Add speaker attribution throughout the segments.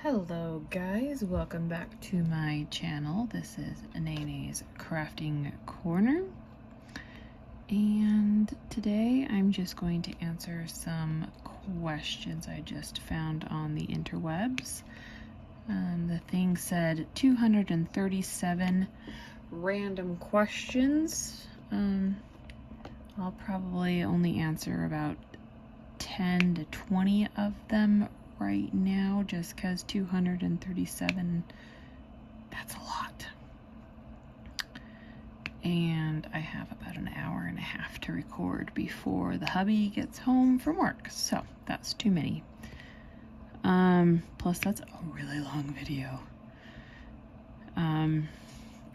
Speaker 1: Hello guys, welcome back to my channel. This is Nene's Crafting Corner, and today I'm just going to answer some questions I just found on the interwebs. The thing said 237 random questions. I'll probably only answer about 10 to 20 of them right now, just because 237, that's a lot. And I have about an hour and a half to record before the hubby gets home from work, so that's too many. Plus that's a really long video. And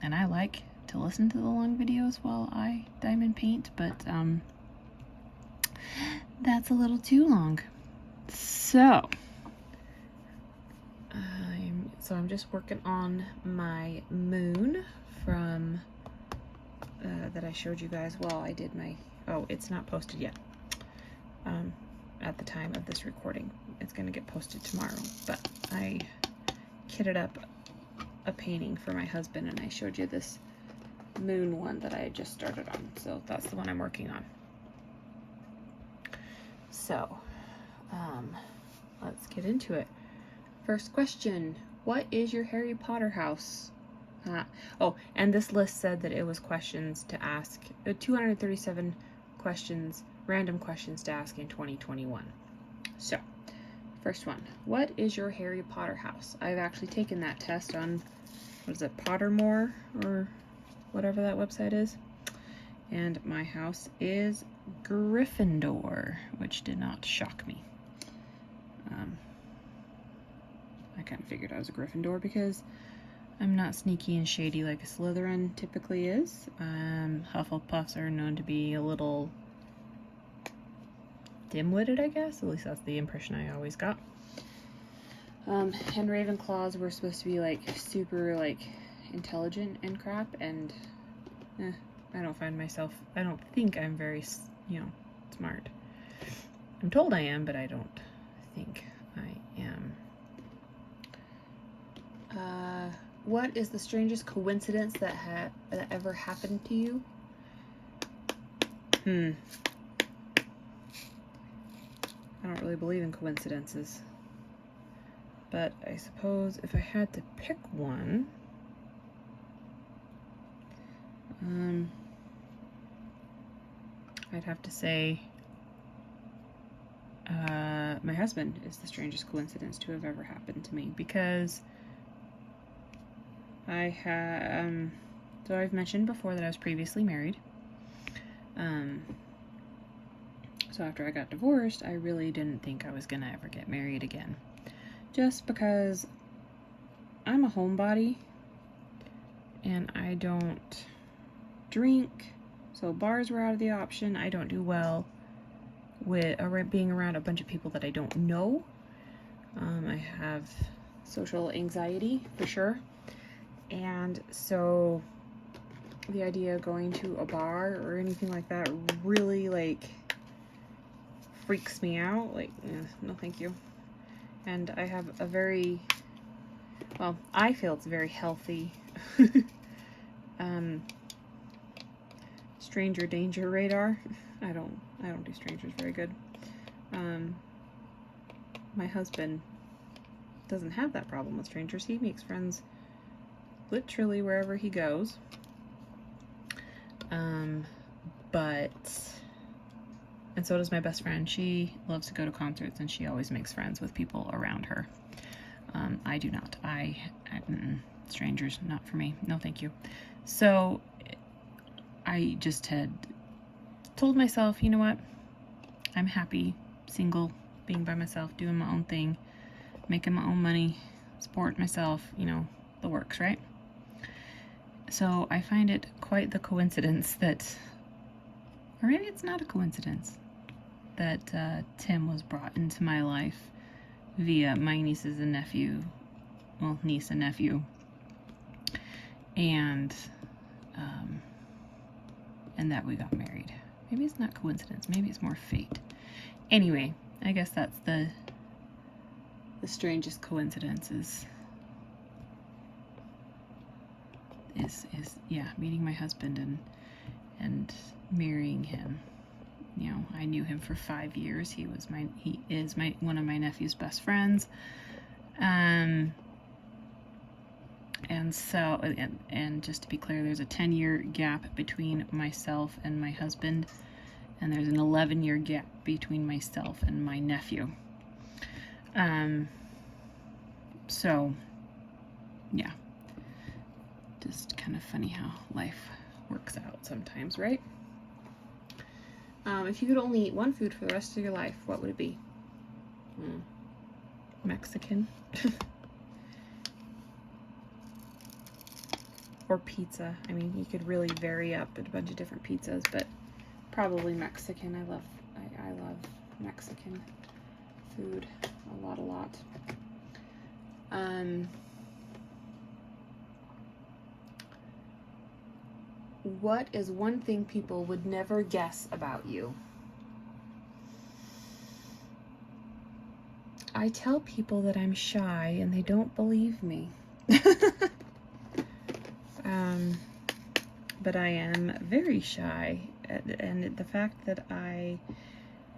Speaker 1: I like to listen to the long videos while I diamond paint, but that's a little too long. So I'm just working on my moon from that I showed you guys while I did my, it's not posted yet at the time of this recording. It's gonna get posted tomorrow, but I kitted up a painting for my husband and I showed you this moon one that I had just started on, so that's the one I'm working on. So let's get into it. First question, what is your Harry Potter house? And this list said that it was questions to ask, 237 questions, random questions to ask in 2021. So, first one, what is your Harry Potter house? I've actually taken that test on, what is it, Pottermore, or whatever that website is. And my house is Gryffindor, which did not shock me. I kind of figured I was a Gryffindor because I'm not sneaky and shady like a Slytherin typically is. Hufflepuffs are known to be a little dim-witted, I guess. At least that's the impression I always got. And Ravenclaws were supposed to be like super like intelligent and crap, and I don't think I'm very, smart. I'm told I am, but I don't think I am. What is the strangest coincidence that ever happened to you? I don't really believe in coincidences, but I suppose if I had to pick one, I'd have to say my husband is the strangest coincidence to have ever happened to me, because so I've mentioned before that I was previously married. So after I got divorced, I really didn't think I was gonna ever get married again, just because I'm a homebody and I don't drink, so bars were out of the option. I don't do well with being around a bunch of people that I don't know. I have social anxiety for sure, and so the idea of going to a bar or anything like that really like freaks me out. Like, no thank you. And I have a very, well, I feel it's a very healthy stranger danger radar. I don't do strangers very good. My husband doesn't have that problem with strangers. He makes friends literally wherever he goes. And so does my best friend. She loves to go to concerts and she always makes friends with people around her. I do not. Strangers, not for me. No, thank you. So I just had told myself, you know what? I'm happy, single, being by myself, doing my own thing, making my own money, support myself, the works, right? So I find it quite the coincidence that, or maybe it's not a coincidence, that Tim was brought into my life via my niece and nephew, and that we got married. Maybe it's not coincidence, maybe it's more fate. Anyway, I guess that's the the strangest coincidences is yeah, meeting my husband and marrying him. You know, I knew him for 5 years. He is one of my nephew's best friends. And so, and just to be clear, there's a 10-year gap between myself and my husband, and there's an 11-year gap between myself and my nephew. So, yeah, just kind of funny how life works out sometimes, right? If you could only eat one food for the rest of your life, what would it be? Mexican. Or pizza. I mean, you could really vary up a bunch of different pizzas, but probably Mexican. I love Mexican food a lot. What is one thing people would never guess about you? I tell people that I'm shy and they don't believe me. But I am very shy, and the fact that I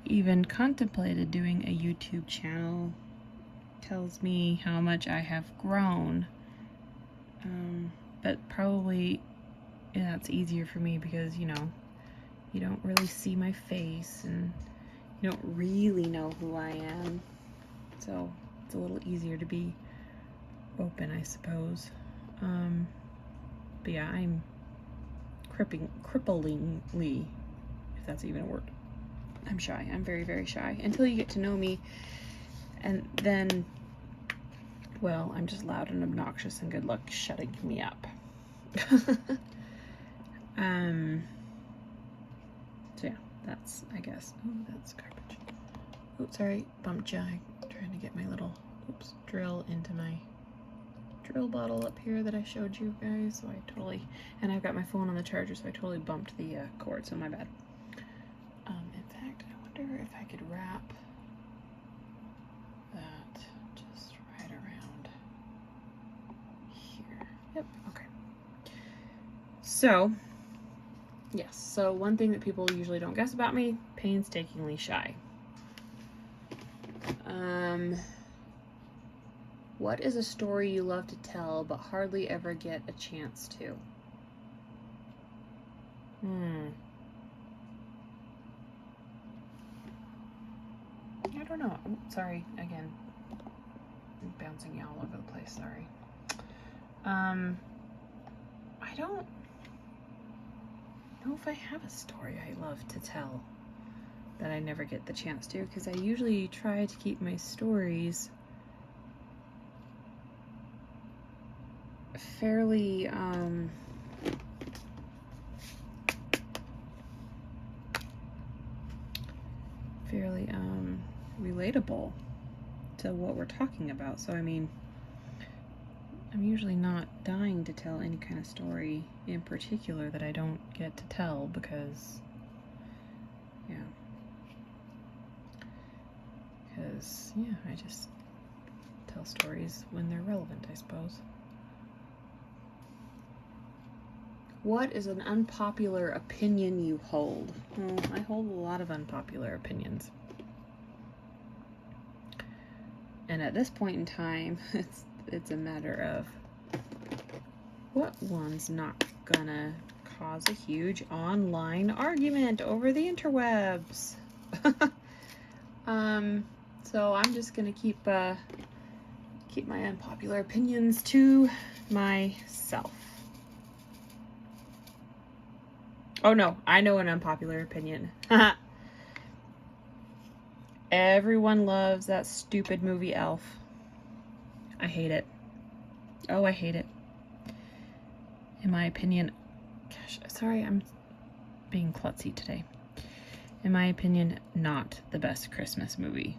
Speaker 1: even contemplated doing a YouTube channel tells me how much I have grown. But probably it's easier for me because, you know, you don't really see my face and you don't really know who I am. So it's a little easier to be open, I suppose. But yeah, I'm cripplingly, if that's even a word, I'm shy. I'm very, very shy until you get to know me, and then, well, I'm just loud and obnoxious, and good luck shutting me up. So yeah, that's, I guess. Oh, that's garbage. Oh, sorry, bumped you. I'm trying to get my little, drill into my drill bottle up here that I showed you guys. So I totally, and I've got my phone on the charger, so I totally bumped the cord, so my bad. In fact, I wonder if I could wrap that just right around here. Yep, okay. So, yes, so one thing that people usually don't guess about me, painstakingly shy. What is a story you love to tell but hardly ever get a chance to? I don't know. Oh, sorry, again. I'm bouncing you all over the place, sorry. I don't know if I have a story I love to tell that I never get the chance to, because I usually try to keep my stories fairly relatable to what we're talking about. So I mean, I'm usually not dying to tell any kind of story in particular that I don't get to tell, because I just tell stories when they're relevant, I suppose. What is an unpopular opinion you hold? Well, I hold a lot of unpopular opinions. And at this point in time, it's a matter of what one's not gonna cause a huge online argument over the interwebs. So I'm just gonna keep my unpopular opinions to myself. Oh no, I know an unpopular opinion. Everyone loves that stupid movie Elf. I hate it. Oh, I hate it. In my opinion, gosh, sorry, I'm being klutzy today. In my opinion, not the best Christmas movie.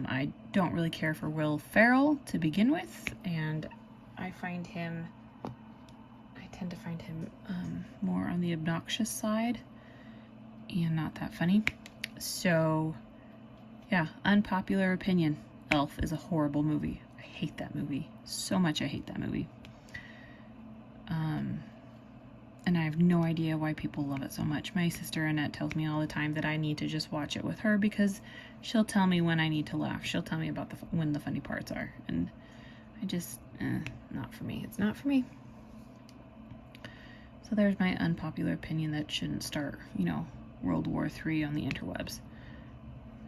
Speaker 1: I don't really care for Will Ferrell to begin with, and I tend to find him more on the obnoxious side and not that funny. So, yeah, unpopular opinion, Elf is a horrible movie. I hate that movie so much. I hate that movie. And I have no idea why people love it so much. My sister Annette tells me all the time that I need to just watch it with her because she'll tell me when I need to laugh. She'll tell me about when the funny parts are. And I just, not for me. It's not for me. So there's my unpopular opinion that shouldn't start, World War III on the interwebs.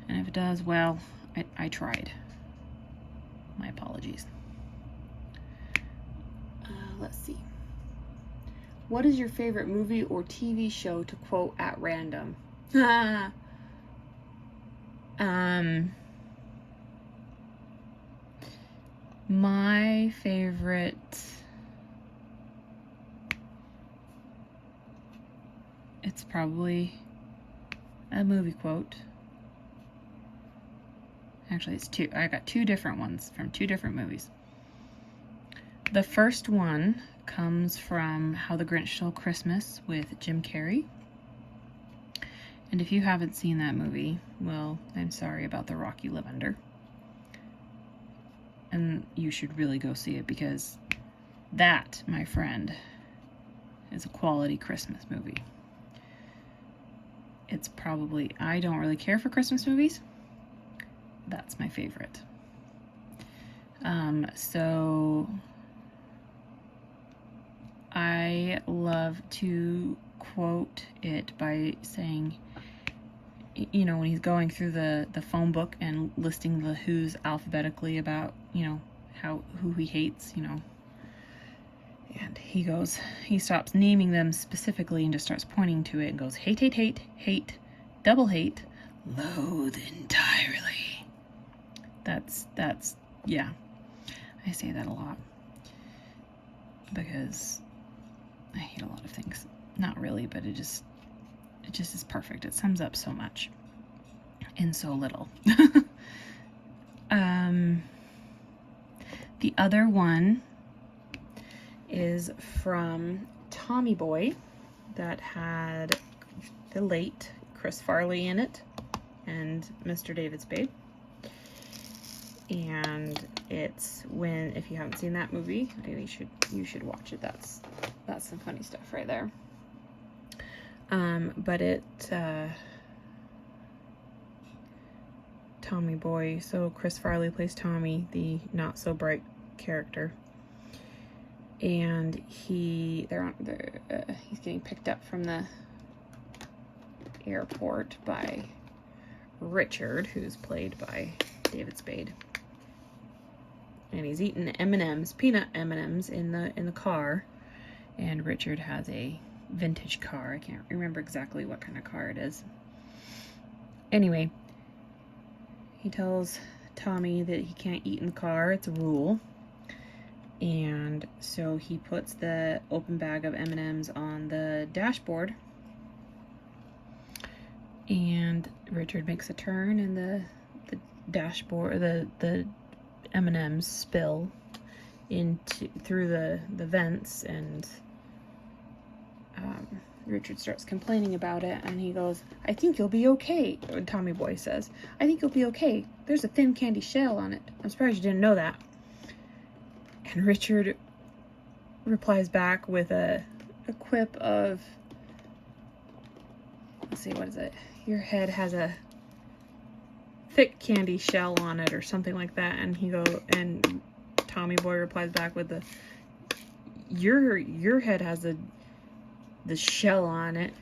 Speaker 1: And if it does, well, I tried. My apologies. Let's see. What is your favorite movie or TV show to quote at random? My favorite... It's probably a movie quote. Actually, it's two. I got two different ones from two different movies. The first one comes from How the Grinch Stole Christmas with Jim Carrey. And if you haven't seen that movie, well, I'm sorry about the rock you live under. And you should really go see it because that, my friend, is a quality Christmas movie. It's probably, I don't really care for Christmas movies. That's my favorite. So I love to quote it by saying, when he's going through the phone book and listing the Who's alphabetically about, who he hates, And he stops naming them specifically and just starts pointing to it and goes, hate, hate, hate, hate, double hate, loathe entirely. That's, yeah. I say that a lot. Because I hate a lot of things. Not really, but it just is perfect. It sums up so much in so little. The other one is from Tommy Boy that had the late Chris Farley in it and Mr. David Spade. And it's if you haven't seen that movie, you should watch it. That's some funny stuff right there. But Tommy Boy, so Chris Farley plays Tommy, the not so bright character. And he's getting picked up from the airport by Richard, who's played by David Spade. And he's eating M&Ms, peanut M&Ms in the car. And Richard has a vintage car. I can't remember exactly what kind of car it is. Anyway, he tells Tommy that he can't eat in the car. It's a rule. And so he puts the open bag of M&Ms on the dashboard. And Richard makes a turn and the dashboard, the M&Ms spill through the vents, and Richard starts complaining about it, and he goes, I think you'll be okay. Tommy Boy says, I think you'll be okay. There's a thin candy shell on it. I'm surprised you didn't know that. And Richard replies back with a quip of, let's see, what is it? Your head has a thick candy shell on it or something like that. And Tommy Boy replies back with your head has the shell on it.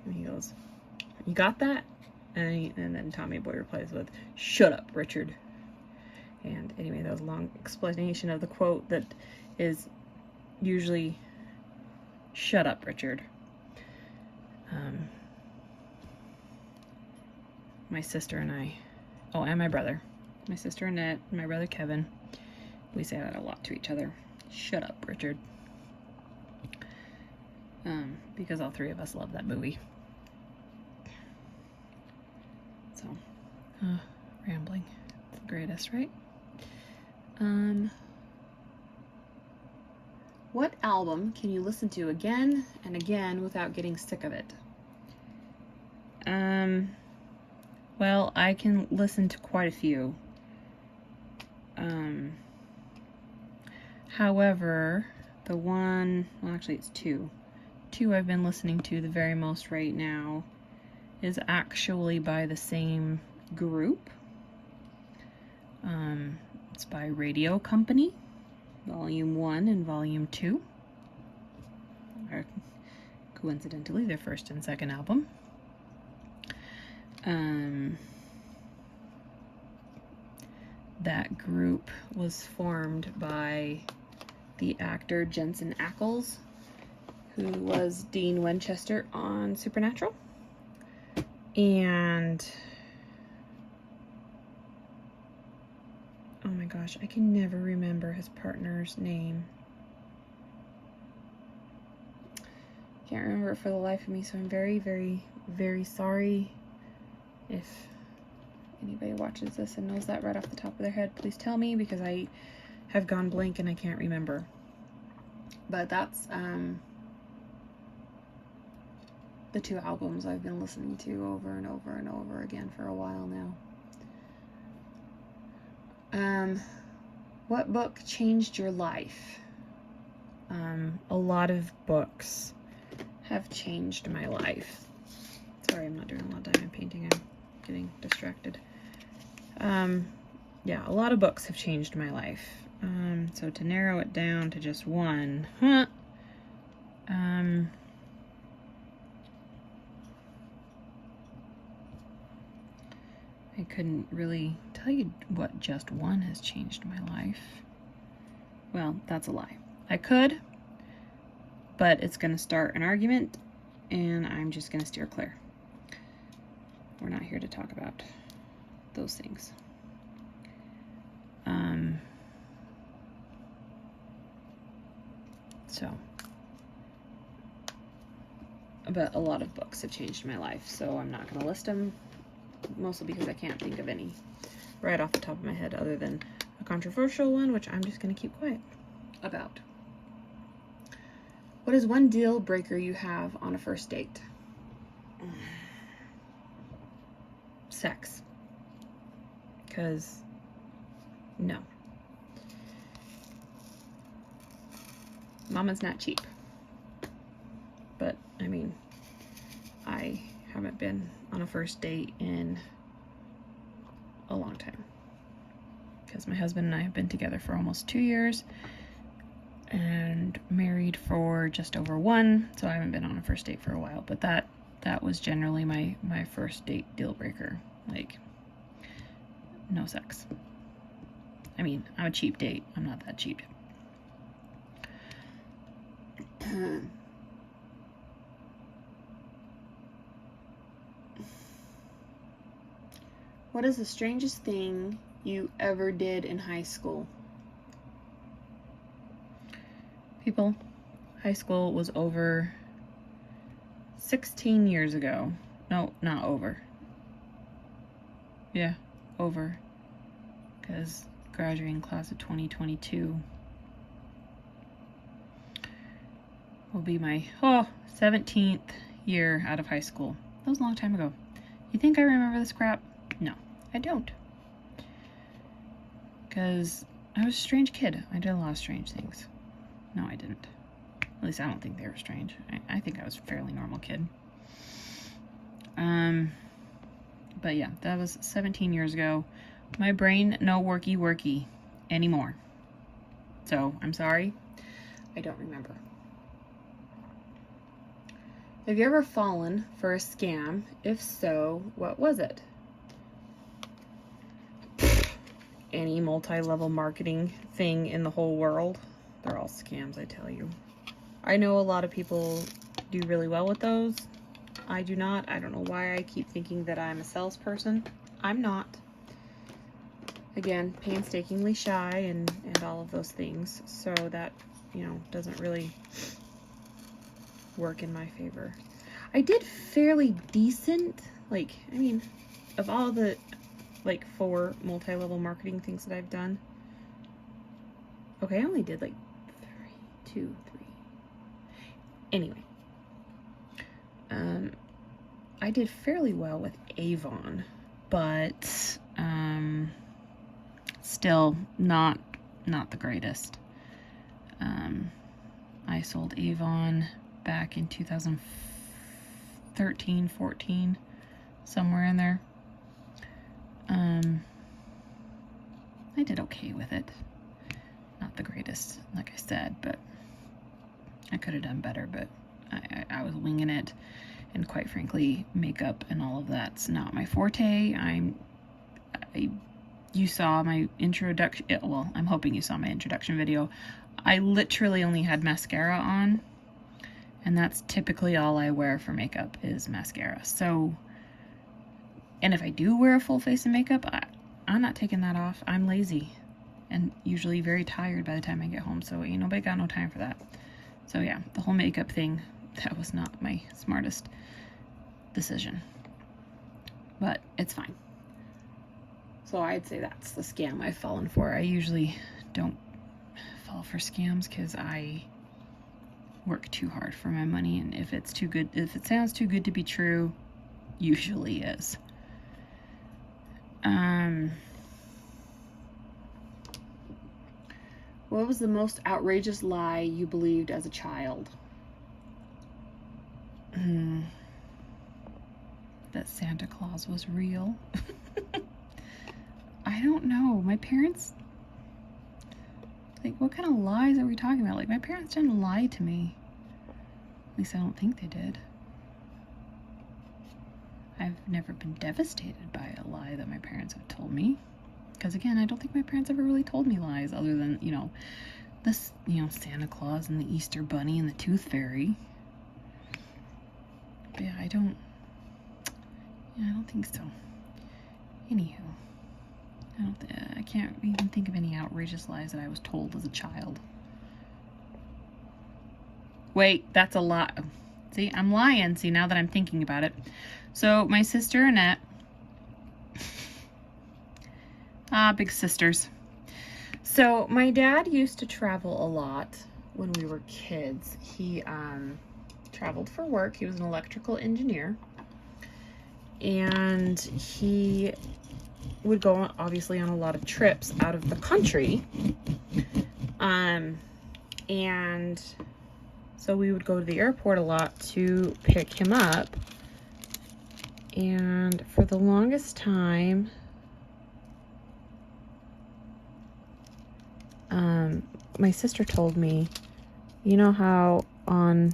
Speaker 1: And he goes, you got that? And then Tommy Boy replies with, shut up, Richard. And anyway, that was a long explanation of the quote that is usually, shut up, Richard. My sister and I, and my brother. My sister Annette and my brother Kevin, we say that a lot to each other. Shut up, Richard. Because all three of us love that movie. So, rambling. It's the greatest, right? What album can you listen to again and again without getting sick of it? Well, I can listen to quite a few. However, the one, well, actually it's two I've been listening to the very most right now is actually by the same group. It's by Radio Company, Volume 1 and Volume 2. Or, coincidentally, their first and second album. That group was formed by the actor Jensen Ackles, who was Dean Winchester on Supernatural. And oh my gosh, I can never remember his partner's name. Can't remember it for the life of me, so I'm very, very, very sorry. If anybody watches this and knows that right off the top of their head, please tell me, because I have gone blank and I can't remember. But that's the two albums I've been listening to over and over and over again for a while now. What book changed your life? A lot of books have changed my life. Sorry, I'm not doing a lot of diamond painting. I'm getting distracted. Yeah, a lot of books have changed my life. So to narrow it down to just one, I couldn't really tell you what just one has changed my life. Well, that's a lie. I could, but it's going to start an argument, and I'm just going to steer clear. We're not here to talk about those things. But a lot of books have changed my life, so I'm not going to list them, mostly because I can't think of any right off the top of my head other than a controversial one, which I'm just going to keep quiet about. What is one deal breaker you have on a first date? Sex. Because, no. Mama's not cheap. But, I mean, I haven't been on a first date in a long time. Because my husband and I have been together for almost 2 years and married for just over 1, so I haven't been on a first date for a while. But that was generally my first date deal breaker. Like, no sex. I mean, I'm a cheap date. I'm not that cheap. What is the strangest thing you ever did in high school? People, high school was over 16 years ago. No, not over. Yeah, over. Because graduating class of 2022 will be my 17th year out of high school. That was a long time ago. You think I remember this crap? No, I don't. Because I was a strange kid. I did a lot of strange things. No, I didn't. At least I don't think they were strange. I think I was a fairly normal kid. But yeah, that was 17 years ago. My brain, no worky anymore. So, I'm sorry. I don't remember. Have you ever fallen for a scam? If so, what was it? Any multi-level marketing thing in the whole world. They're all scams, I tell you. I know a lot of people do really well with those. I do not. I don't know why I keep thinking that I'm a salesperson. I'm not. Again, painstakingly shy and all of those things. So that, doesn't really work in my favor. I did fairly decent. Of all the 4 multi-level marketing things that I've done. Okay, I only did 3. Anyway. I did fairly well with Avon, but still not the greatest. I sold Avon back in 2013, 14, somewhere in there. I did okay with it. Not the greatest, like I said, but I could have done better, but I was winging it. And quite frankly, makeup and all of that's not my forte. You saw my introduction, well, I'm hoping you saw my introduction video. I literally only had mascara on, and that's typically all I wear for makeup is mascara. So, and if I do wear a full face of makeup, I'm not taking that off. I'm lazy and usually very tired by the time I get home, so ain't nobody got no time for that. So yeah, the whole makeup thing, that was not my smartest decision, but it's fine. So I'd say that's the scam I've fallen for. I usually don't fall for scams because I work too hard for my money, and if it's too good, if it sounds too good to be true, usually is. What was the most outrageous lie you believed as a child? That Santa Claus was real. I don't know. My parents, like, what kind of lies are we talking about? Like, my parents didn't lie to me. At least I don't think they did. I've never been devastated by a lie that my parents have told me. Because again, I don't think my parents ever really told me lies other than, this, Santa Claus and the Easter Bunny and the Tooth Fairy. But yeah, I don't think so. Anywho, I can't even think of any outrageous lies that I was told as a child. Wait, that's a lie. See, I'm lying. See, now that I'm thinking about it. So my sister Annette, big sisters. So my dad used to travel a lot when we were kids. He traveled for work. He was an electrical engineer. And he would go, obviously, on a lot of trips out of the country. And so we would go to the airport a lot to pick him up. And for the longest time, my sister told me, you know how on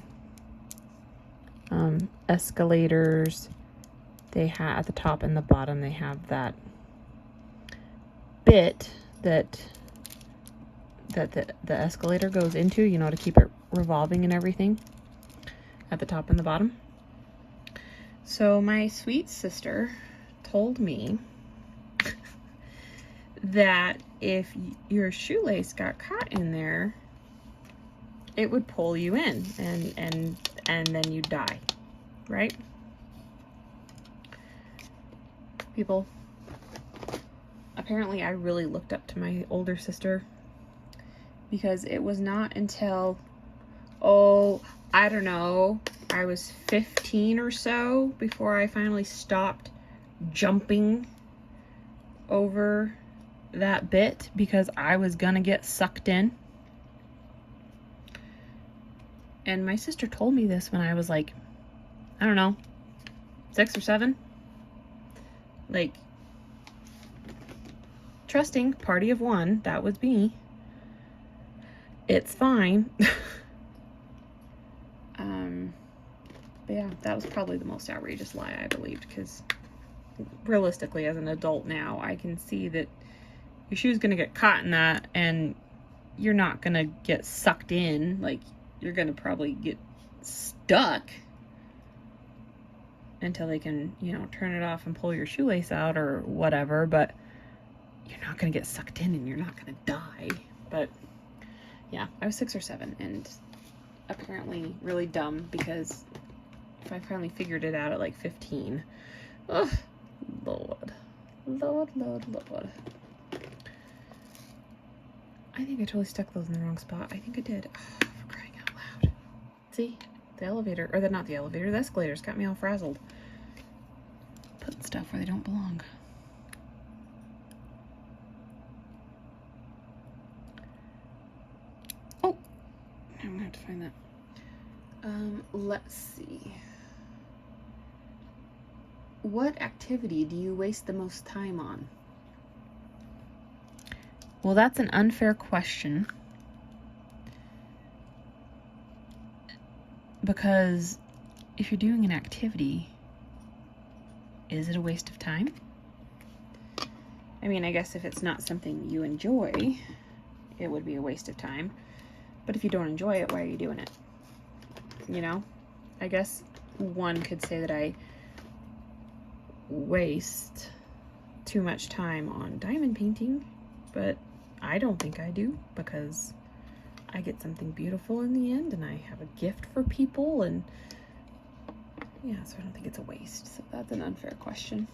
Speaker 1: escalators, they have at the top and the bottom, they have that bit that the escalator goes into, to keep it revolving and everything at the top and the bottom. So my sweet sister told me that if your shoelace got caught in there, it would pull you in and then you'd die, right? People, apparently I really looked up to my older sister, because it was not until, I don't know, I was 15 or so before I finally stopped jumping over that bit because I was gonna get sucked in. And my sister told me this when I was like, I don't know, 6 or 7. Like, trusting, party of one, that was me. It's fine. But yeah, that was probably the most outrageous lie I believed, because realistically, as an adult now, I can see that your shoe's gonna get caught in that, and you're not gonna get sucked in. Like, you're gonna probably get stuck until they can, turn it off and pull your shoelace out or whatever, but you're not gonna get sucked in and you're not gonna die. But yeah, I was 6 or 7 and apparently really dumb, because if I finally figured it out at like 15, oh, Lord. I think I totally stuck those in the wrong spot. I think I did. Oh, for crying out loud. See? The elevator, or not the elevator, the escalators got me all frazzled. Putting stuff where they don't belong. I'm gonna have to find that. Let's see. What activity do you waste the most time on? Well, that's an unfair question. Because if you're doing an activity, is it a waste of time? I mean, I guess if it's not something you enjoy, it would be a waste of time. But if you don't enjoy it, why are you doing it? You know? I guess one could say that I waste too much time on diamond painting, but I don't think I do, because I get something beautiful in the end and I have a gift for people, and yeah, so I don't think it's a waste. So that's an unfair question.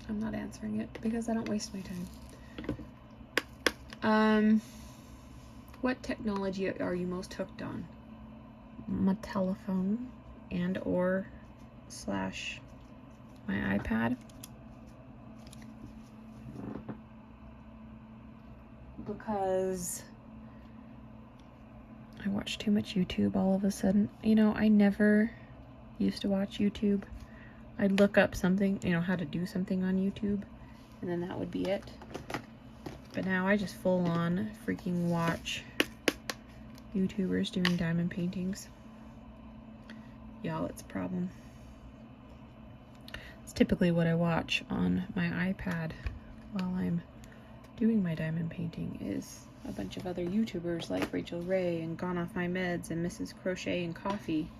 Speaker 1: I'm not answering it because I don't waste my time. What technology are you most hooked on? My telephone and or / my iPad. Because I watch too much YouTube all of a sudden. You know, I never used to watch YouTube. I'd look up something, you know, how to do something on YouTube, and then that would be it. But now I just full on freaking watch YouTubers doing diamond paintings. Y'all, it's a problem. It's typically what I watch on my iPad while I'm doing my diamond painting, is a bunch of other YouTubers like Rachel Ray and Gone Off My Meds and Mrs. Crochet and Coffee.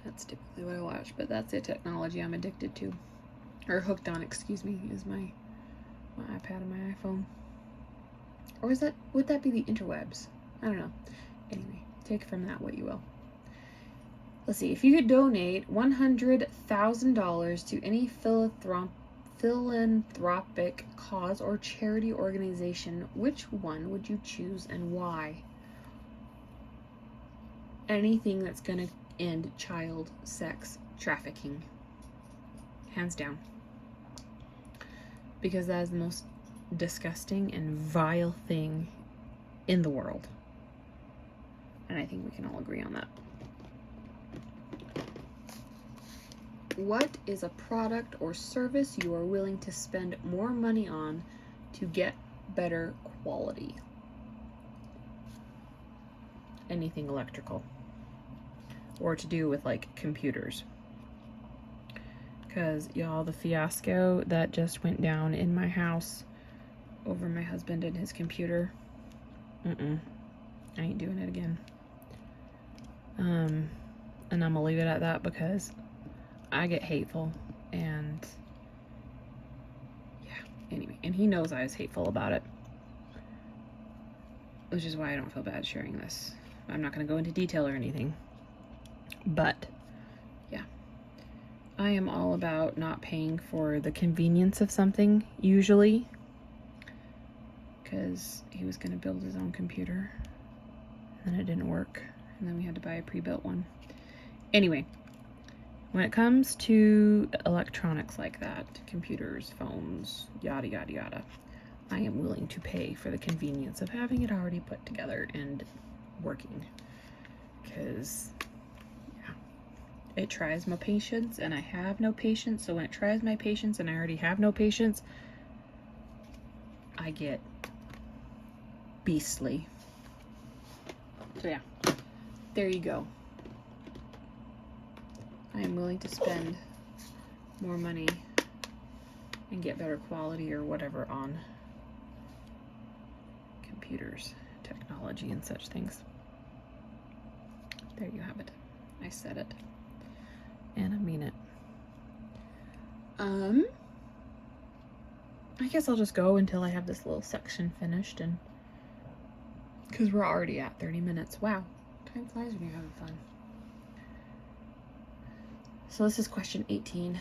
Speaker 1: That's typically what I watch, but that's the technology I'm addicted to, or hooked on, excuse me, is my iPad and my iPhone. Or would that be the interwebs? I don't know. Anyway, take from that what you will. Let's see, if you could donate $100,000 to any philanthropic cause or charity organization, which one would you choose and why? Anything that's gonna end child sex trafficking. Hands down. Because that is the most disgusting and vile thing in the world. And I think we can all agree on that. What is a product or service you are willing to spend more money on to get better quality? Anything electrical. Or to do with like computers. Because y'all, the fiasco that just went down in my house over my husband and his computer. I ain't doing it again. And I'm gonna leave it at that because I get hateful, and yeah, anyway, and he knows I was hateful about it, which is why I don't feel bad sharing this. I'm not going to go into detail or anything, but yeah, I am all about not paying for the convenience of something, usually, because he was going to build his own computer, and then it didn't work, and then we had to buy a pre-built one. Anyway, when it comes to electronics like that, computers, phones, yada, yada, yada, I am willing to pay for the convenience of having it already put together and working. Because, yeah, it tries my patience, and I have no patience. So when it tries my patience and I already have no patience, I get beastly. So yeah, there you go. I am willing to spend more money and get better quality or whatever on computers, technology, and such things. There you have it. I said it. And I mean it. I guess I'll just go until I have this little section finished, and because we're already at 30 minutes. Wow. Time flies when you're having fun. So this is question 18.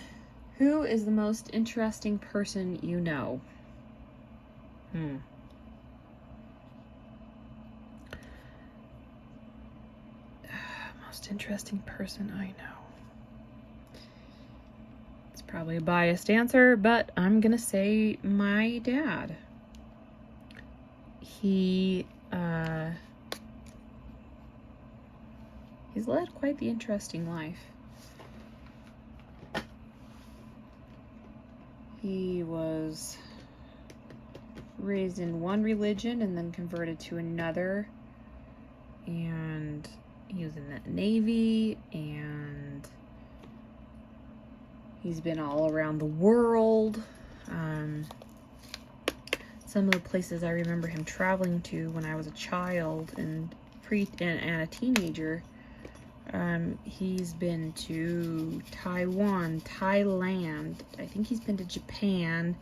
Speaker 1: Who is the most interesting person you know? Most interesting person I know. It's probably a biased answer, but I'm gonna say my dad. he's led quite the interesting life. He was raised in one religion and then converted to another, and he was in the Navy, and he's been all around the world. Some of the places I remember him traveling to when I was a child and a teenager, he's been to Taiwan, Thailand, I think he's been to Japan,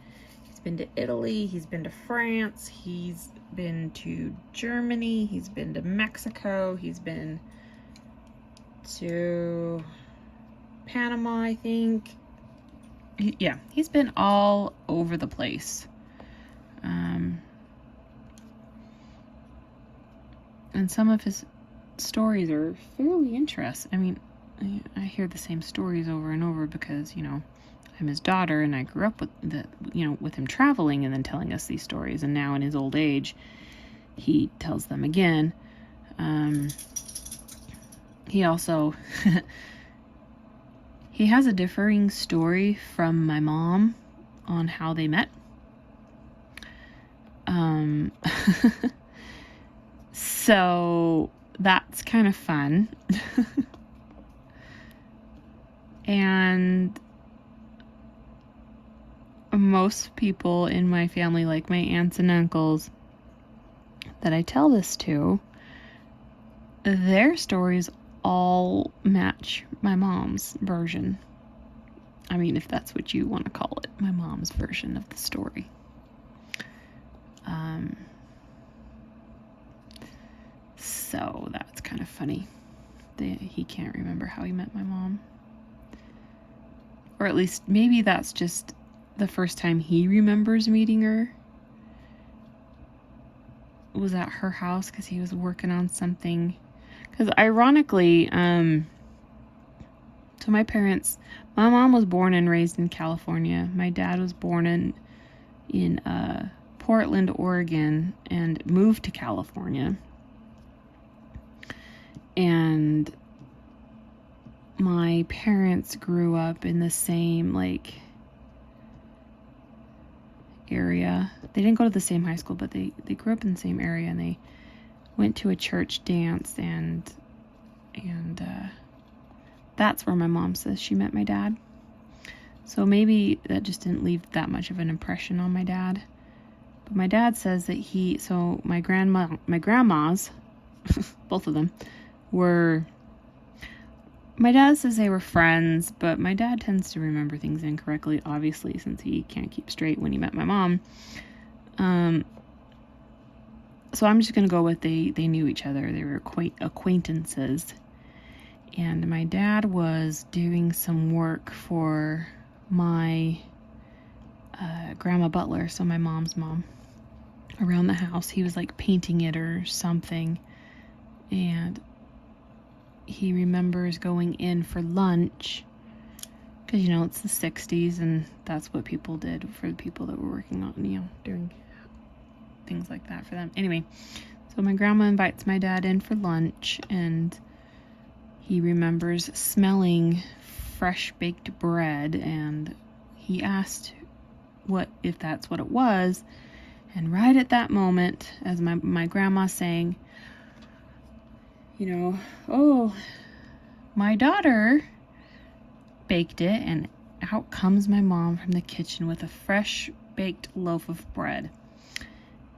Speaker 1: he's been to Italy, he's been to France, he's been to Germany, he's been to Mexico, he's been to Panama, I think. He's been all over the place. And some of his stories are fairly interesting. I mean, I hear the same stories over and over because, I'm his daughter and I grew up with with him traveling and then telling us these stories. And now in his old age, he tells them again. He also, he has a differing story from my mom on how they met. So that's kind of fun. And most people in my family, like my aunts and uncles that I tell this to, their stories all match my mom's version. I mean, if that's what you want to call it, my mom's version of the story. So that's kind of funny. He can't remember how he met my mom. Or at least maybe that's just the first time he remembers meeting her was at her house because he was working on something. Because ironically, so my mom was born and raised in California. My dad was born in Portland, Oregon, and moved to California. And my parents grew up in the same, area. They didn't go to the same high school, but they grew up in the same area, and they went to a church dance, and that's where my mom says she met my dad. So maybe that just didn't leave that much of an impression on my dad. But my dad says that my grandmas, both of them, my dad says they were friends, but my dad tends to remember things incorrectly, obviously, since he can't keep straight when he met my mom. So I'm just going to go with they knew each other. They were acquaintances. And my dad was doing some work for my grandma Butler, so my mom's mom, around the house. He was painting it or something. And he remembers going in for lunch because, it's the 60s and that's what people did for the people that were working on, doing things like that for them. Anyway, so my grandma invites my dad in for lunch, and he remembers smelling fresh baked bread, and he asked if that's what it was. And right at that moment, as my grandma's saying, oh, my daughter baked it, and out comes my mom from the kitchen with a fresh baked loaf of bread.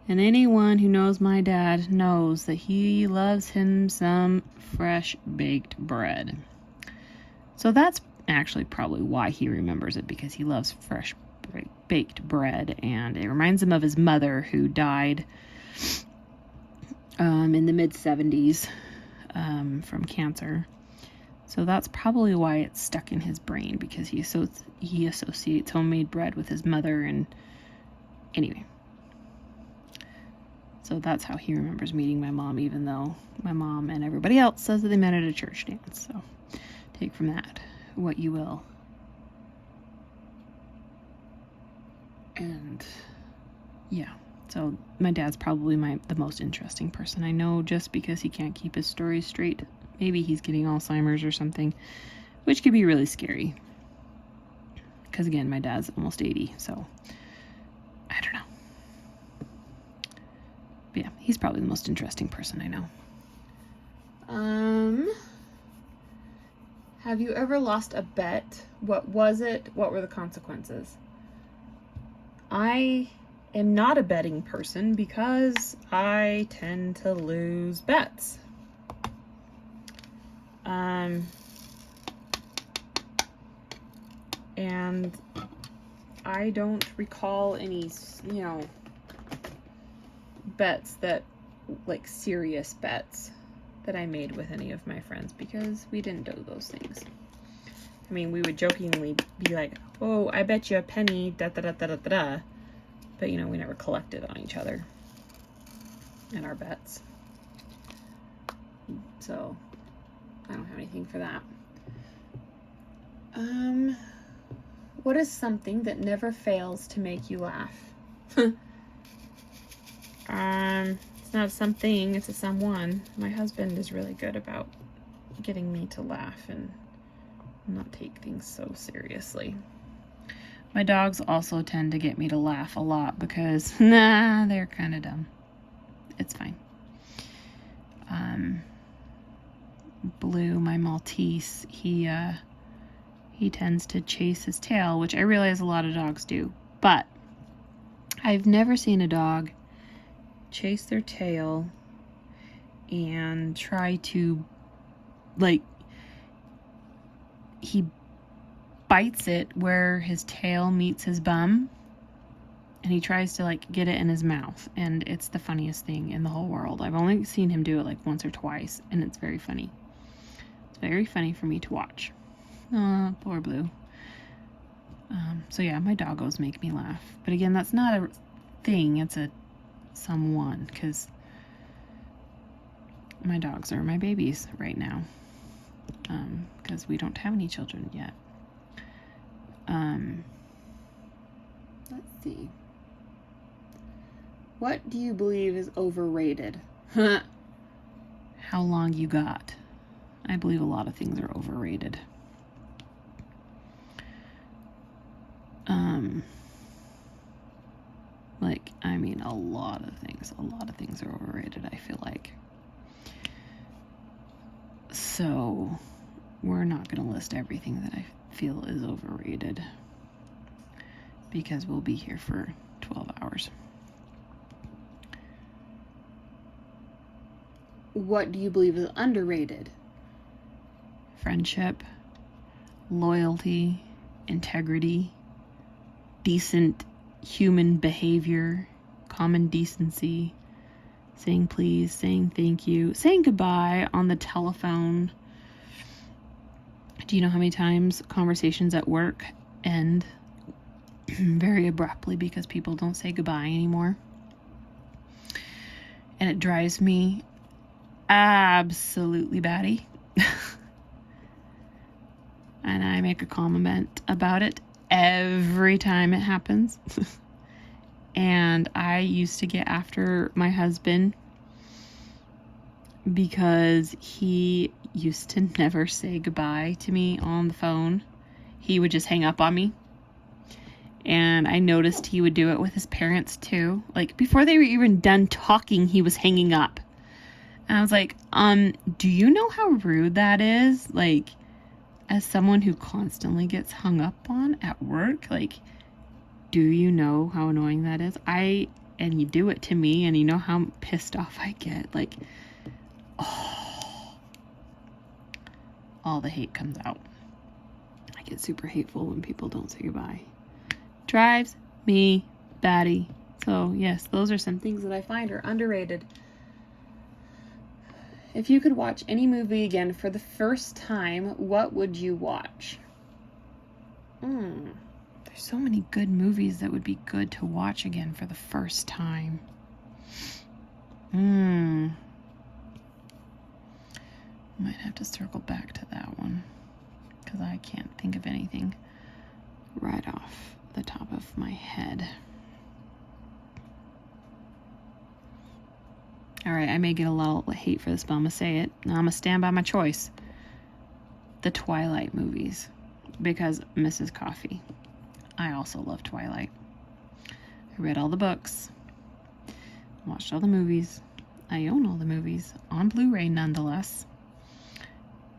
Speaker 1: And anyone who knows my dad knows that he loves him some fresh baked bread. So that's actually probably why he remembers it, because he loves fresh baked bread, and it reminds him of his mother, who died in the mid-70s. From cancer. So that's probably why it's stuck in his brain, because he associates homemade bread with his mother. And anyway, so that's how he remembers meeting my mom, even though my mom and everybody else says that they met at a church dance. So take from that what you will. And yeah, So my dad's probably the most interesting person I know, just because he can't keep his stories straight. Maybe he's getting Alzheimer's or something, which could be really scary. Because again, my dad's almost 80, so I don't know. But yeah, he's probably the most interesting person I know. Have you ever lost a bet? What was it? What were the consequences? I am not a betting person because I tend to lose bets. And I don't recall any, bets that, like, serious bets that I made with any of my friends, because we didn't do those things. I mean, we would jokingly be like, oh, I bet you a penny, da da da da da da. But, we never collected on each other and our bets. So, I don't have anything for that. What is something that never fails to make you laugh? It's not something, it's a someone. My husband is really good about getting me to laugh and not take things so seriously. My dogs also tend to get me to laugh a lot because, they're kind of dumb. It's fine. Blue, my Maltese, he tends to chase his tail, which I realize a lot of dogs do. But I've never seen a dog chase their tail and try to, like, he bites it where his tail meets his bum, and he tries to, like, get it in his mouth, and it's the funniest thing in the whole world. I've only seen him do it like once or twice, and it's very funny. It's very funny for me to watch. Poor Blue. So yeah, my doggos make me laugh, but again, that's not a thing, it's a someone, because my dogs are my babies right now, because we don't have any children yet. Let's see. What do you believe is overrated? How long you got? I believe a lot of things are overrated. A lot of things. A lot of things are overrated, I feel like. So, we're not going to list everything that I feel is overrated, because we'll be here for 12 hours. What do you believe is underrated? Friendship, loyalty, integrity, decent human behavior, common decency, saying please, saying thank you, saying goodbye on the telephone. Do you know how many times conversations at work end very abruptly because people don't say goodbye anymore? And it drives me absolutely batty. And I make a comment about it every time it happens. And I used to get after my husband because he used to never say goodbye to me on the phone. He would just hang up on me. And I noticed he would do it with his parents too. Like, before they were even done talking, he was hanging up. And I was like, do you know how rude that is? Like, as someone who constantly gets hung up on at work, like, do you know how annoying that is? And you do it to me, and you know how pissed off I get. Like, all the hate comes out. I get super hateful when people don't say goodbye. Drives me batty. So yes, those are some things that I find are underrated. If you could watch any movie again for the first time, what would you watch? There's so many good movies that would be good to watch again for the first time. Might have to circle back to that one, because I can't think of anything right off the top of my head. All right, I may get a lot of hate for this, but I'm going to say it. I'm going to stand by my choice. The Twilight movies. Because Mrs. Coffee. I also love Twilight. I read all the books. Watched all the movies. I own all the movies. On Blu-ray, nonetheless.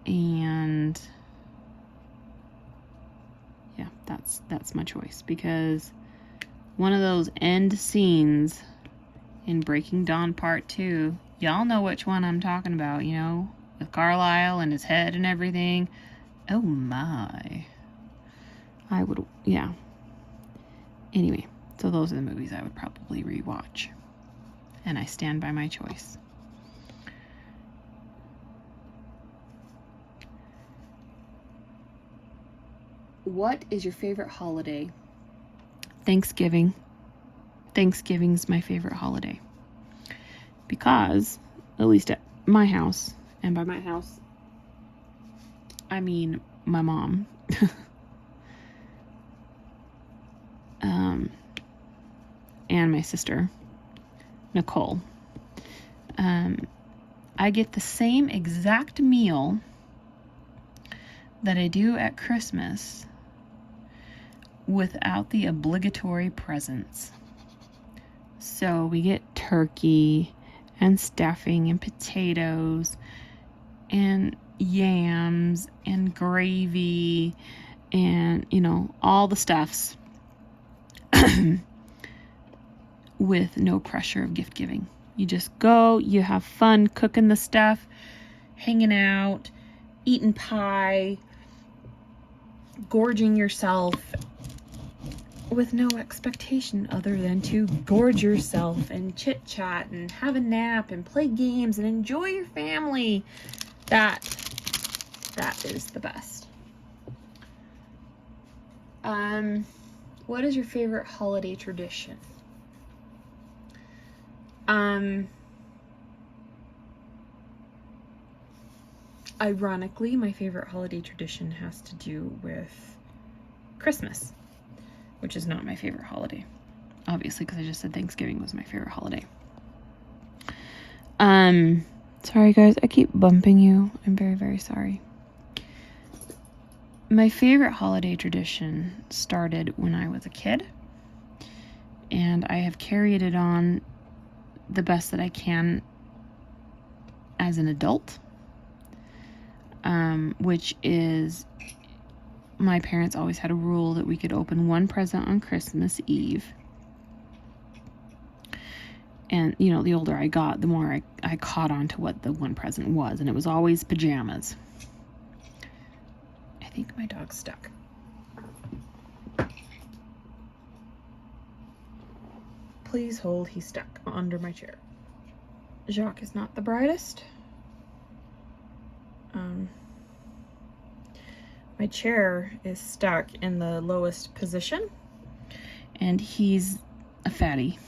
Speaker 1: And yeah, that's my choice. Because one of those end scenes in Breaking Dawn Part 2, y'all know which one I'm talking about, you know, with Carlisle and his head and everything. Oh my. I would, yeah. Anyway, so those are the movies I would probably rewatch. And I stand by my choice. What is your favorite holiday? Thanksgiving. Thanksgiving's my favorite holiday. Because, at least at my house, and by my house, I mean my mom. And my sister, Nicole. I get the same exact meal that I do at Christmas without the obligatory presents. So we get turkey and stuffing and potatoes and yams and gravy and, you know, all the stuffs with no pressure of gift giving. You just go, you have fun cooking the stuff, hanging out, eating pie, gorging yourself with no expectation other than to gorge yourself and chit chat and have a nap and play games and enjoy your family. That is the best. What is your favorite holiday tradition? Ironically, my favorite holiday tradition has to do with Christmas, which is not my favorite holiday. Obviously, because I just said Thanksgiving was my favorite holiday. Sorry guys, I keep bumping you. I'm very, very sorry. My favorite holiday tradition started when I was a kid, and I have carried it on the best that I can as an adult, which is my parents always had a rule that we could open one present on Christmas Eve. And, you know, the older I got, the more I caught on to what the one present was, and it was always pajamas. I think my dog's stuck. Please hold, he's stuck under my chair. Jacques is not the brightest. My chair is stuck in the lowest position, and he's a fatty,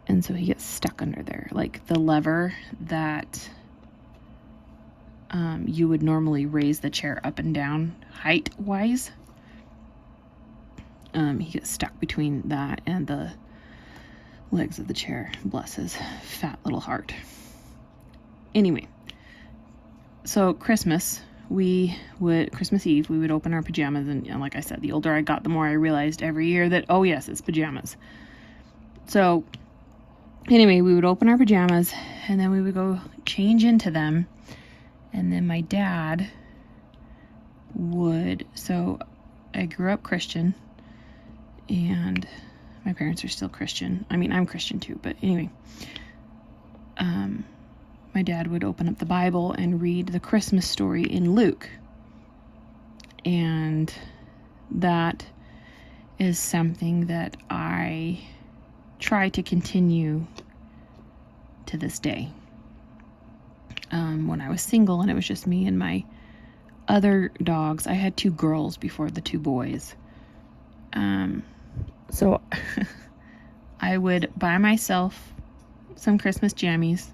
Speaker 1: and so he gets stuck under there. Like the lever that you would normally raise the chair up and down height-wise, he gets stuck between that and the legs of the chair. Bless his fat little heart. Anyway, so Christmas Eve, we would open our pajamas, and like I said, the older I got, the more I realized every year that, oh yes, it's pajamas. So anyway, we would open our pajamas, and then we would go change into them, and then my dad would, so I grew up Christian, and my parents are still Christian. I mean, I'm Christian too, but anyway, my dad would open up the Bible and read the Christmas story in Luke. And that is something that I try to continue to this day. When I was single and it was just me and my other dogs, I had 2 girls before the 2 boys. So I would buy myself some Christmas jammies,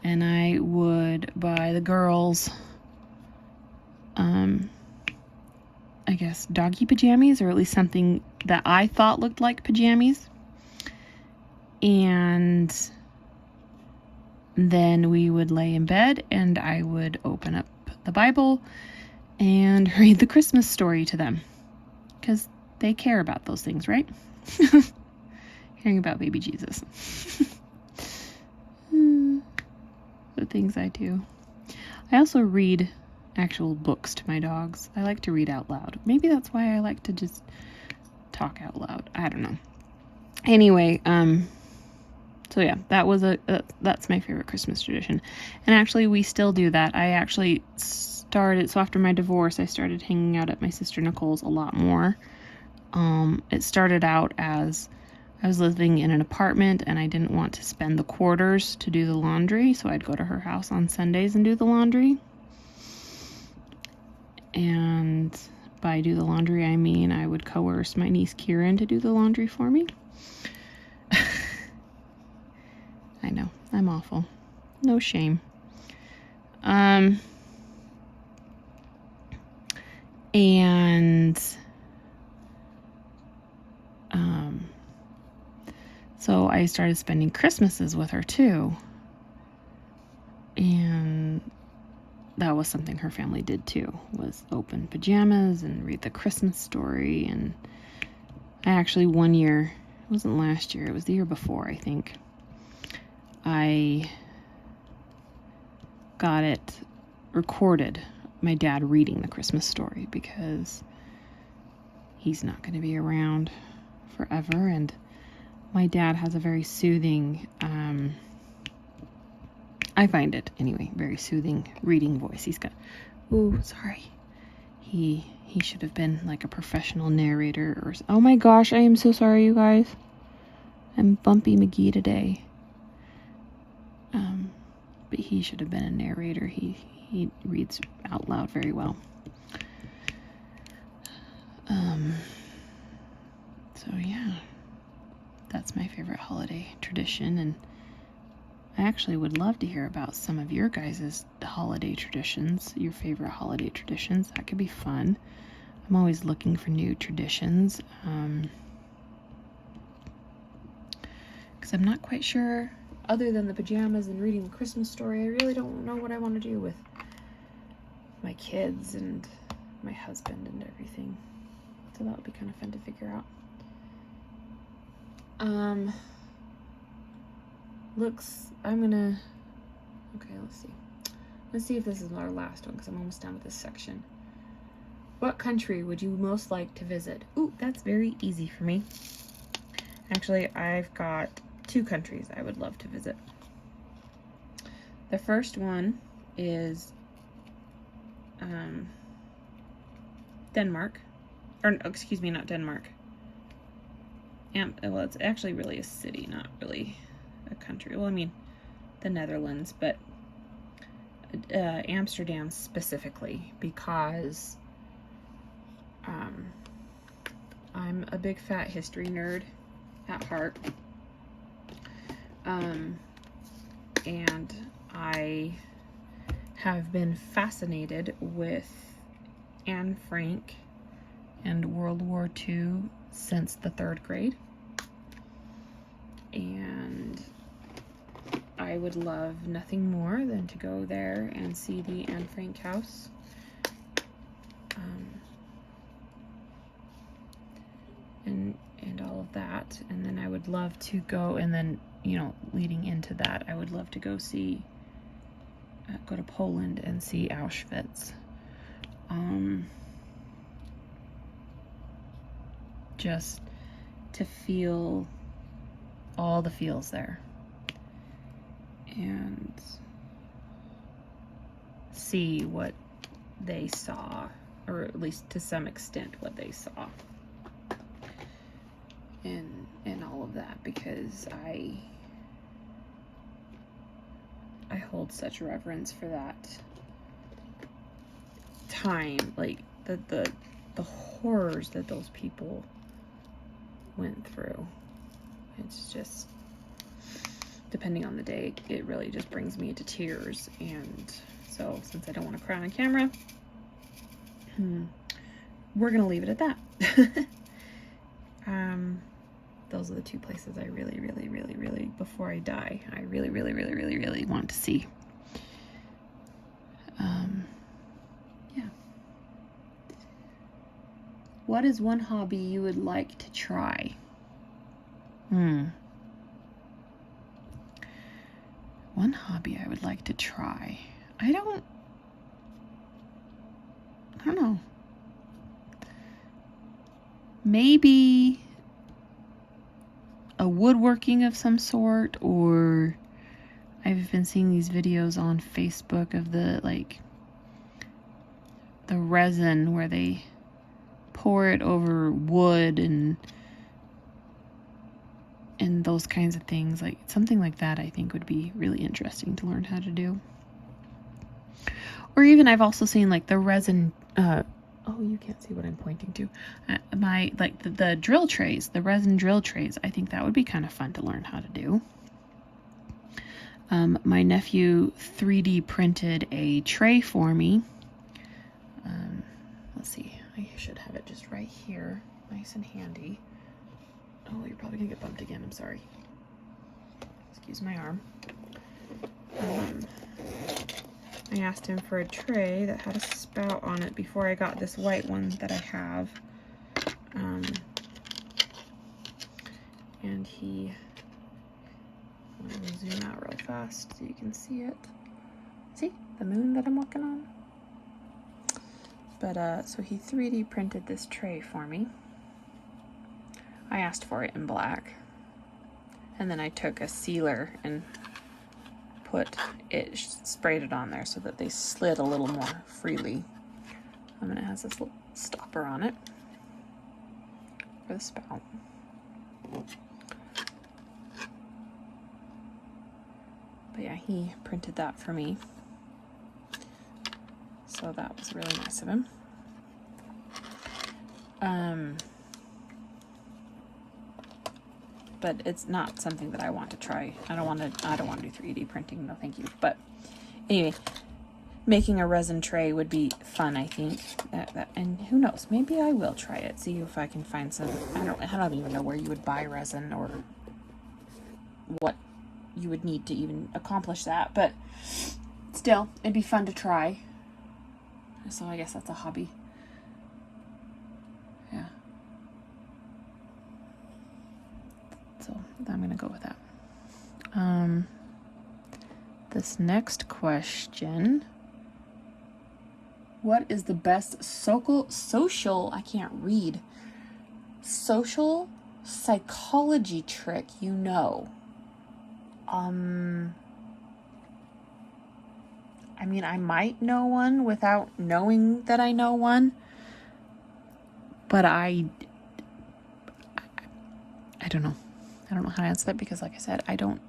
Speaker 1: and I would buy the girls, I guess, doggy pajamas, or at least something that I thought looked like pajamas. And then we would lay in bed and I would open up the Bible and read the Christmas story to them, because they care about those things, right? Hearing about baby Jesus. The things I do. I also read actual books to my dogs. I like to read out loud. Maybe that's why I like to just talk out loud. I don't know. Anyway, so yeah, that's my favorite Christmas tradition. And actually, we still do that. I actually started, so after my divorce, I started hanging out at my sister Nicole's a lot more. It started out as I was living in an apartment and I didn't want to spend the quarters to do the laundry, so I'd go to her house on Sundays and do the laundry. And by do the laundry, I mean I would coerce my niece Kieran to do the laundry for me. I know, I'm awful. No shame. So I started spending Christmases with her too. And that was something her family did too, was open pajamas and read the Christmas story. And I actually one year, it wasn't last year, it was the year before, I think, I got it recorded, my dad reading the Christmas story, because he's not going to be around forever. And my dad has a very soothing, I find it anyway, very soothing reading voice. He's got, he should have been like a professional narrator or, oh my gosh, I am so sorry, you guys. I'm Bumpy McGee today. But he should have been a narrator. He reads out loud very well. So yeah, that's my favorite holiday tradition, and I actually would love to hear about some of your guys' holiday traditions, your favorite holiday traditions. That could be fun. I'm always looking for new traditions, because I'm not quite sure, other than the pajamas and reading the Christmas story, I really don't know what I want to do with my kids and my husband and everything. So that would be kind of fun to figure out. Let's see if this is our last one, because I'm almost done with this section. What country would you most like to visit? Ooh, that's very easy for me. Actually, I've got 2 countries I would love to visit. The first one is Denmark. Or, excuse me, not Denmark. Well, it's actually really a city, not really a country. Well, I mean, the Netherlands, but Amsterdam specifically, because I'm a big fat history nerd at heart. And I have been fascinated with Anne Frank and World War II since the 3rd grade. And I would love nothing more than to go there and see the Anne Frank house. And all of that. And then I would love to go, and then, leading into that, I would love to go go to Poland and see Auschwitz. Just to feel all the feels there and see what they saw, or at least to some extent what they saw, and all of that, because I hold such reverence for that time, like the horrors that those people went through. It's just, depending on the day, it really just brings me to tears. And so, since I don't want to cry on camera, we're gonna leave it at that. those are the two places I really, really, really, really, before I die, I really, really, really, really, really want to see. Yeah. What is one hobby you would like to try? One hobby I would like to try. I don't know. Maybe a woodworking of some sort, or I've been seeing these videos on Facebook of the resin where they pour it over wood and those kinds of things. Like something like that I think would be really interesting to learn how to do. Or even I've also seen like the resin oh, you can't see what I'm pointing to. The drill trays, the resin drill trays. I think that would be kind of fun to learn how to do. My nephew 3D printed a tray for me. Let's see, I should have it just right here, nice and handy. Oh, you're probably gonna get bumped again, I'm sorry. Excuse my arm. I asked him for a tray that had a spout on it before I got this white one that I have. And he, I'm gonna zoom out real fast so you can see it. See the moon that I'm working on? But so he 3D printed this tray for me. I asked for it in black. And then I took a sealer and sprayed it on there so that they slid a little more freely. And then it has this little stopper on it for the spout. But yeah, he printed that for me. So that was really nice of him. But it's not something that I want to try. I don't want to do 3D printing, no thank you. But anyway, making a resin tray would be fun, I think. And who knows, maybe I will try it. See if I can find some. I don't even know where you would buy resin or what you would need to even accomplish that. But still, it'd be fun to try. So I guess that's a hobby. Yeah. So I'm going to go with that. This next question. What is the best social psychology trick you know? I mean, I might know one without knowing that I know one, but I don't know. I don't know how to answer that because, like I said, I don't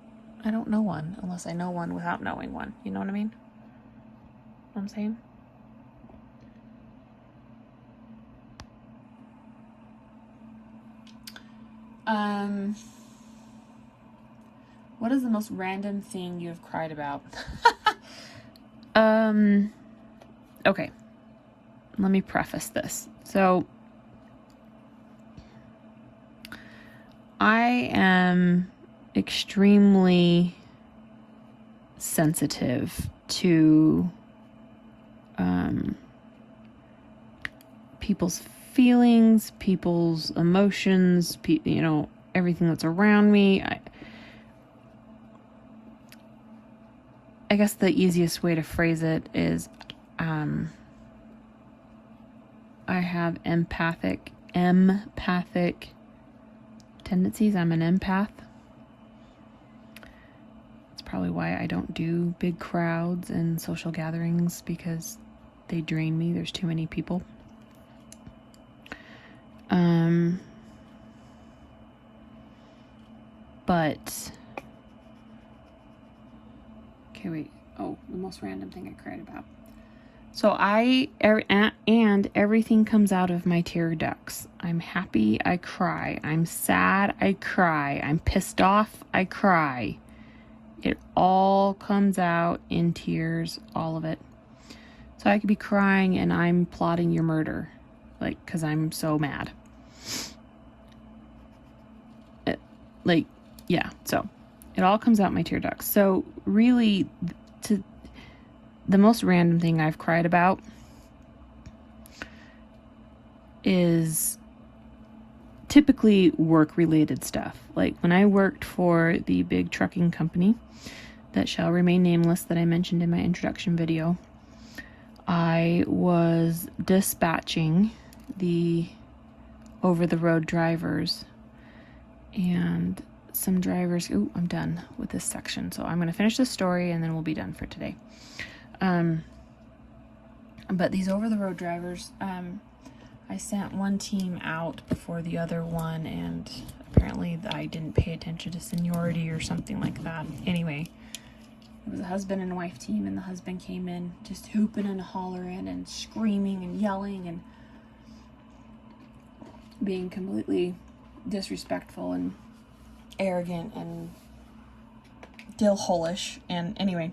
Speaker 1: know one unless I know one without knowing one. You know what I mean? What I'm saying? What is the most random thing you have cried about? Okay. Let me preface this. So, I am extremely sensitive to people's feelings, people's emotions, everything that's around me. I guess the easiest way to phrase it is I have empathic tendencies. I'm an empath. It's probably why I don't do big crowds and social gatherings because they drain me. There's too many people. But okay, wait. Oh, the most random thing I cried about. So and everything comes out of my tear ducts. I'm happy, I cry. I'm sad, I cry. I'm pissed off, I cry. It all comes out in tears, all of it. So I could be crying and I'm plotting your murder, because I'm so mad. like, yeah, so it all comes out my tear ducts. So really, the most random thing I've cried about is typically work-related stuff. Like when I worked for the big trucking company that shall remain nameless that I mentioned in my introduction video, I was dispatching the over-the-road drivers, and some drivers... Ooh, I'm done with this section, so I'm going to finish this story and then we'll be done for today. But these over-the-road drivers, I sent one team out before the other one, and apparently I didn't pay attention to seniority or something like that. Anyway, it was a husband and wife team, and the husband came in just hooping and hollering and screaming and yelling and being completely disrespectful and arrogant and dill-holish. And anyway,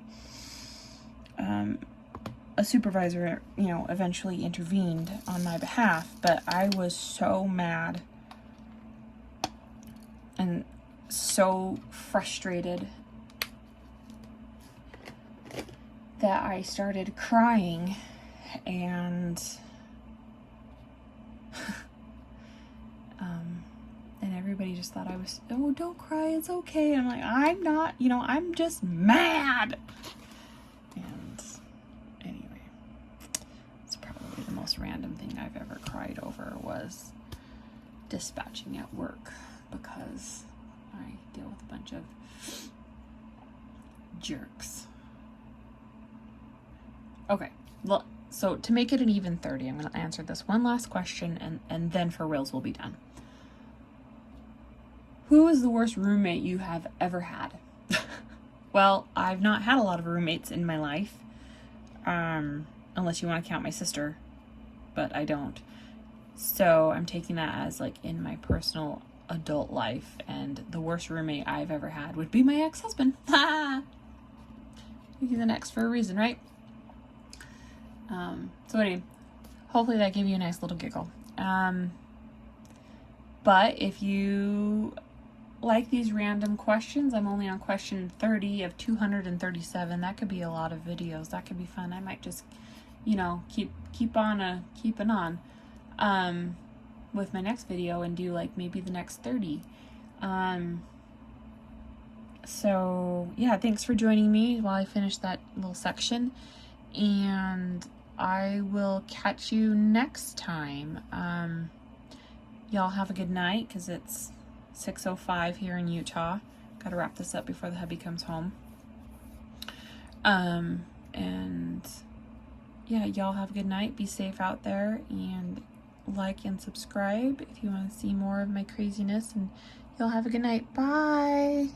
Speaker 1: a supervisor, eventually intervened on my behalf, but I was so mad and so frustrated that I started crying, and everybody just thought I was, oh, don't cry, it's okay. And I'm like, I'm not, I'm just mad. And anyway, it's probably the most random thing I've ever cried over was dispatching at work, because I deal with a bunch of jerks. Okay, well, so to make it an even 30, I'm going to answer this one last question, and then for reals we'll be done. Who is the worst roommate you have ever had? Well, I've not had a lot of roommates in my life, unless you want to count my sister, but I don't. So I'm taking that as like in my personal adult life, and the worst roommate I've ever had would be my ex-husband. He's an ex for a reason, right? So anyway, hopefully that gave you a nice little giggle. But if you like these random questions, I'm only on question 30 of 237. That could be a lot of videos. That could be fun. I might just, keep on keeping on with my next video and do like maybe the next 30. So yeah, thanks for joining me while I finish that little section, and I will catch you next time. Y'all have a good night, because it's 6:05 here in Utah. Gotta wrap this up before the hubby comes home. And yeah, y'all have a good night. Be safe out there, and like and subscribe if you want to see more of my craziness, and y'all have a good night. Bye.